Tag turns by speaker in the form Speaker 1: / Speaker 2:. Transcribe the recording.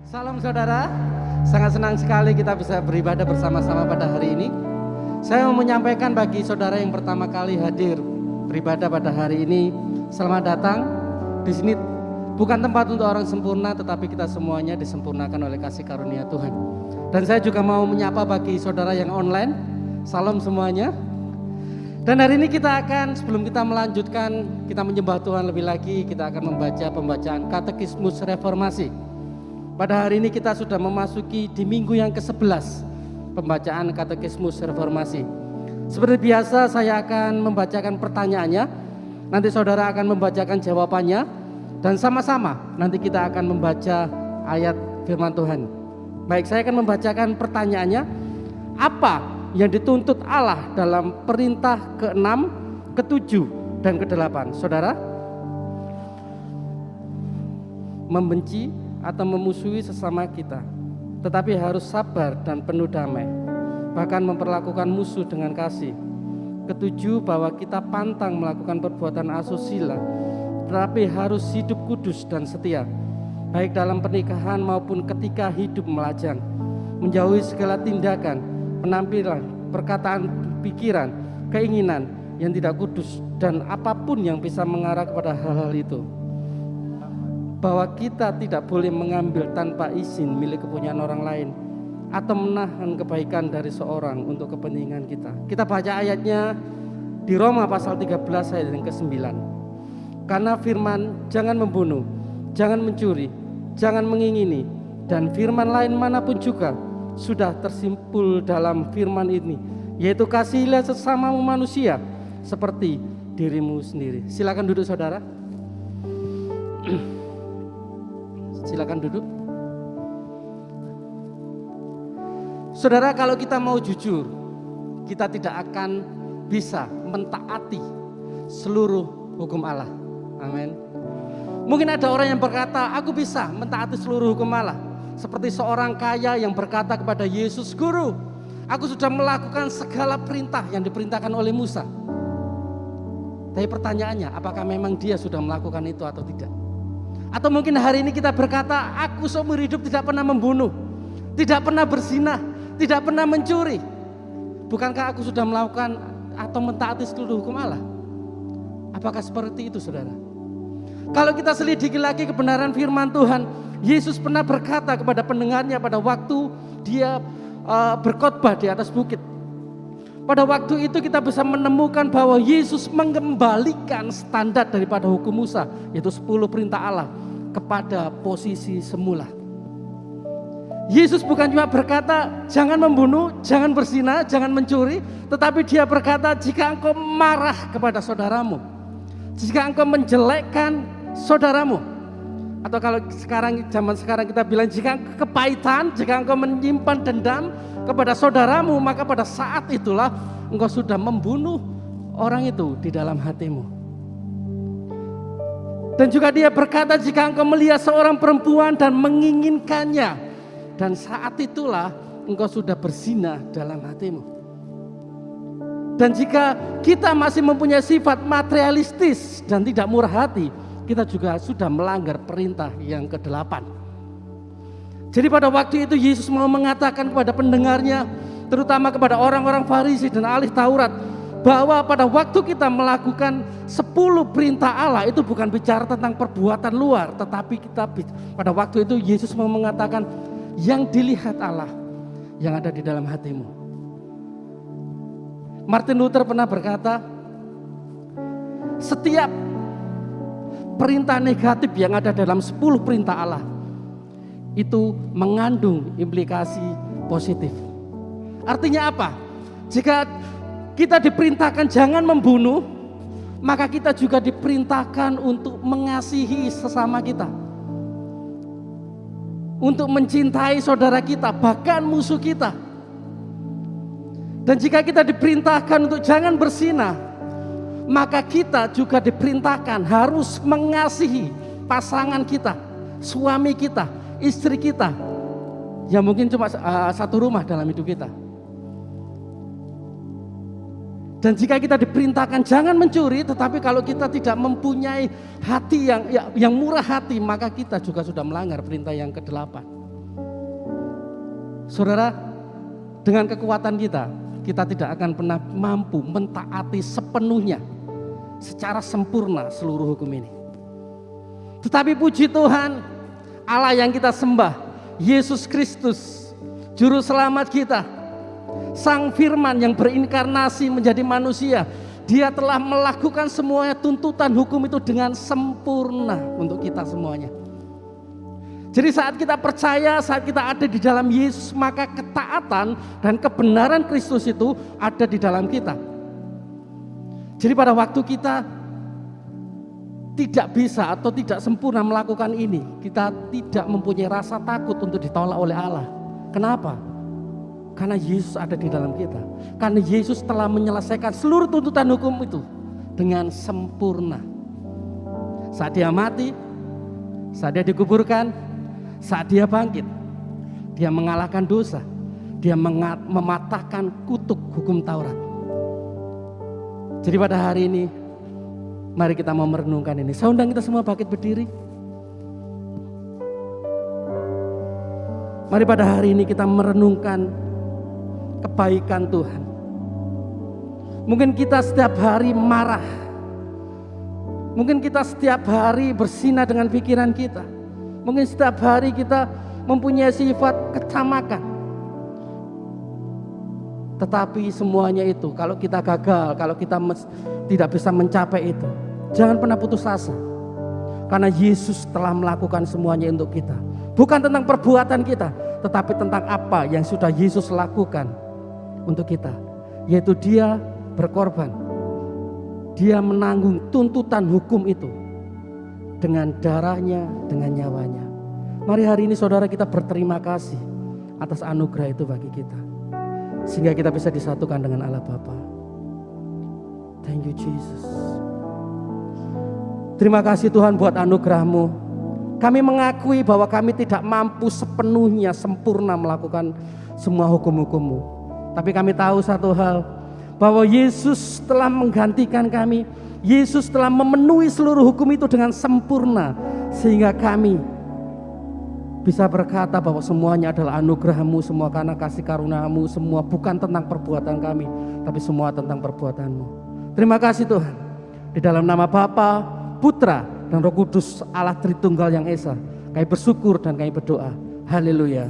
Speaker 1: Salam saudara, sangat senang sekali kita bisa beribadah bersama-sama pada hari ini. Saya mau menyampaikan bagi saudara yang pertama kali hadir beribadah pada hari ini, selamat datang. Di sini bukan tempat untuk orang sempurna, tetapi kita semuanya disempurnakan oleh kasih karunia Tuhan. Dan saya juga mau menyapa bagi saudara yang online, salam semuanya. Dan hari ini kita akan, sebelum kita melanjutkan, kita menyembah Tuhan lebih lagi, kita akan membaca pembacaan Katekismus Reformasi. Pada hari ini kita sudah memasuki di minggu yang ke-11 pembacaan Katekismus Reformasi. Seperti biasa saya akan membacakan pertanyaannya, nanti saudara akan membacakan jawabannya, dan sama-sama nanti kita akan membaca ayat firman Tuhan. Baik, saya akan membacakan pertanyaannya. Apa yang dituntut Allah dalam perintah ke-6, ke-7, dan ke-8? Saudara, membenci atau memusuhi sesama kita, tetapi harus sabar dan penuh damai, bahkan memperlakukan musuh dengan kasih. Ketujuh, bahwa kita pantang melakukan perbuatan asusila, tetapi harus hidup kudus dan setia, baik dalam pernikahan maupun ketika hidup melajang, menjauhi segala tindakan, penampilan, perkataan, pikiran, keinginan yang tidak kudus, dan apapun yang bisa mengarah kepada hal-hal itu. Bahwa kita tidak boleh mengambil tanpa izin milik kepunyaan orang lain, atau menahan kebaikan dari seorang untuk kepentingan kita. Kita baca ayatnya di Roma pasal 13 ayat yang ke-9. Karena firman jangan membunuh, jangan mencuri, jangan mengingini, dan firman lain manapun juga sudah tersimpul dalam firman ini, yaitu kasihilah sesamamu manusia seperti dirimu sendiri. Silakan duduk saudara. Silakan duduk. Saudara, kalau kita mau jujur, kita tidak akan bisa mentaati seluruh hukum Allah. Amin. Mungkin ada orang yang berkata, aku bisa mentaati seluruh hukum Allah. Seperti seorang kaya yang berkata kepada Yesus, Guru, aku sudah melakukan segala perintah yang diperintahkan oleh Musa. Tapi pertanyaannya, apakah memang dia sudah melakukan itu atau tidak? Atau mungkin hari ini kita berkata, aku seumur hidup tidak pernah membunuh, tidak pernah berzina, tidak pernah mencuri. Bukankah aku sudah melakukan atau mentaati seluruh hukum Allah? Apakah seperti itu saudara? Kalau kita selidiki lagi kebenaran firman Tuhan, Yesus pernah berkata kepada pendengarnya pada waktu dia berkhotbah di atas bukit. Pada waktu itu kita bisa menemukan bahwa Yesus mengembalikan standar daripada hukum Musa, yaitu 10 perintah Allah, kepada posisi semula. Yesus bukan cuma berkata jangan membunuh, jangan berzina, jangan mencuri, tetapi dia berkata jika engkau marah kepada saudaramu, jika engkau menjelekkan saudaramu, atau kalau zaman sekarang kita bilang jika kepahitan, jika engkau menyimpan dendam kepada saudaramu, maka pada saat itulah engkau sudah membunuh orang itu di dalam hatimu. Dan juga dia berkata jika engkau melihat seorang perempuan dan menginginkannya, dan saat itulah engkau sudah berzina dalam hatimu. Dan jika kita masih mempunyai sifat materialistis dan tidak murah hati, kita juga sudah melanggar perintah yang ke-8. Jadi pada waktu itu Yesus mau mengatakan kepada pendengarnya, terutama kepada orang-orang Farisi dan ahli Taurat, bahwa pada waktu kita melakukan 10 perintah Allah itu bukan bicara tentang perbuatan luar, tetapi pada waktu itu Yesus mau mengatakan yang dilihat Allah yang ada di dalam hatimu. Martin Luther pernah berkata, setiap perintah negatif yang ada dalam 10 perintah Allah itu mengandung implikasi positif. Artinya apa? Jika kita diperintahkan jangan membunuh, maka kita juga diperintahkan untuk mengasihi sesama kita, untuk mencintai saudara kita, bahkan musuh kita. Dan jika kita diperintahkan untuk jangan berzina, maka kita juga diperintahkan harus mengasihi pasangan kita, suami kita, istri kita, yang mungkin cuma satu rumah dalam hidup kita. Dan jika kita diperintahkan jangan mencuri, tetapi kalau kita tidak mempunyai hati yang murah hati, maka kita juga sudah melanggar perintah yang ke-8. Saudara, dengan kekuatan kita tidak akan pernah mampu mentaati sepenuhnya, secara sempurna seluruh hukum ini. Tetapi puji Tuhan, Allah yang kita sembah, Yesus Kristus, Juru Selamat kita, Sang Firman yang berinkarnasi menjadi manusia, Dia telah melakukan semuanya tuntutan hukum itu dengan sempurna untuk kita semuanya. Jadi saat kita percaya, saat kita ada di dalam Yesus, maka ketaatan dan kebenaran Kristus itu ada di dalam kita. Jadi pada waktu kita tidak bisa atau tidak sempurna melakukan ini, kita tidak mempunyai rasa takut untuk ditolak oleh Allah. Kenapa? Karena Yesus ada di dalam kita. Karena Yesus telah menyelesaikan seluruh tuntutan hukum itu dengan sempurna. Saat Dia mati, saat Dia dikuburkan, saat Dia bangkit, Dia mengalahkan dosa, Dia mematahkan kutuk hukum Taurat. Jadi pada hari ini, mari kita mau merenungkan ini. Saya undang kita semua bangkit berdiri. Mari pada hari ini kita merenungkan kebaikan Tuhan. Mungkin kita setiap hari marah. Mungkin kita setiap hari bersinah dengan pikiran kita. Mungkin setiap hari kita mempunyai sifat kecamakan. Tetapi semuanya itu, kalau kita gagal, kalau kita tidak bisa mencapai itu, jangan pernah putus asa. Karena Yesus telah melakukan semuanya untuk kita. Bukan tentang perbuatan kita, tetapi tentang apa yang sudah Yesus lakukan untuk kita. Yaitu Dia berkorban. Dia menanggung tuntutan hukum itu dengan darahnya, dengan nyawanya. Mari hari ini saudara kita berterima kasih atas anugerah itu bagi kita, sehingga kita bisa disatukan dengan Allah Bapa. Thank you Jesus. Terima kasih Tuhan buat anugerah-Mu. Kami mengakui bahwa kami tidak mampu sepenuhnya sempurna melakukan semua hukum-hukum-Mu. Tapi kami tahu satu hal, bahwa Yesus telah menggantikan kami. Yesus telah memenuhi seluruh hukum itu dengan sempurna, sehingga kami bisa berkata bahwa semuanya adalah anugerah-Mu, semua karena kasih karunia-Mu, semua bukan tentang perbuatan kami, tapi semua tentang perbuatan-Mu. Terima kasih Tuhan. Di dalam nama Bapa, Putra, dan Roh Kudus, Allah Tritunggal yang Esa, kami bersyukur dan kami berdoa. Haleluya.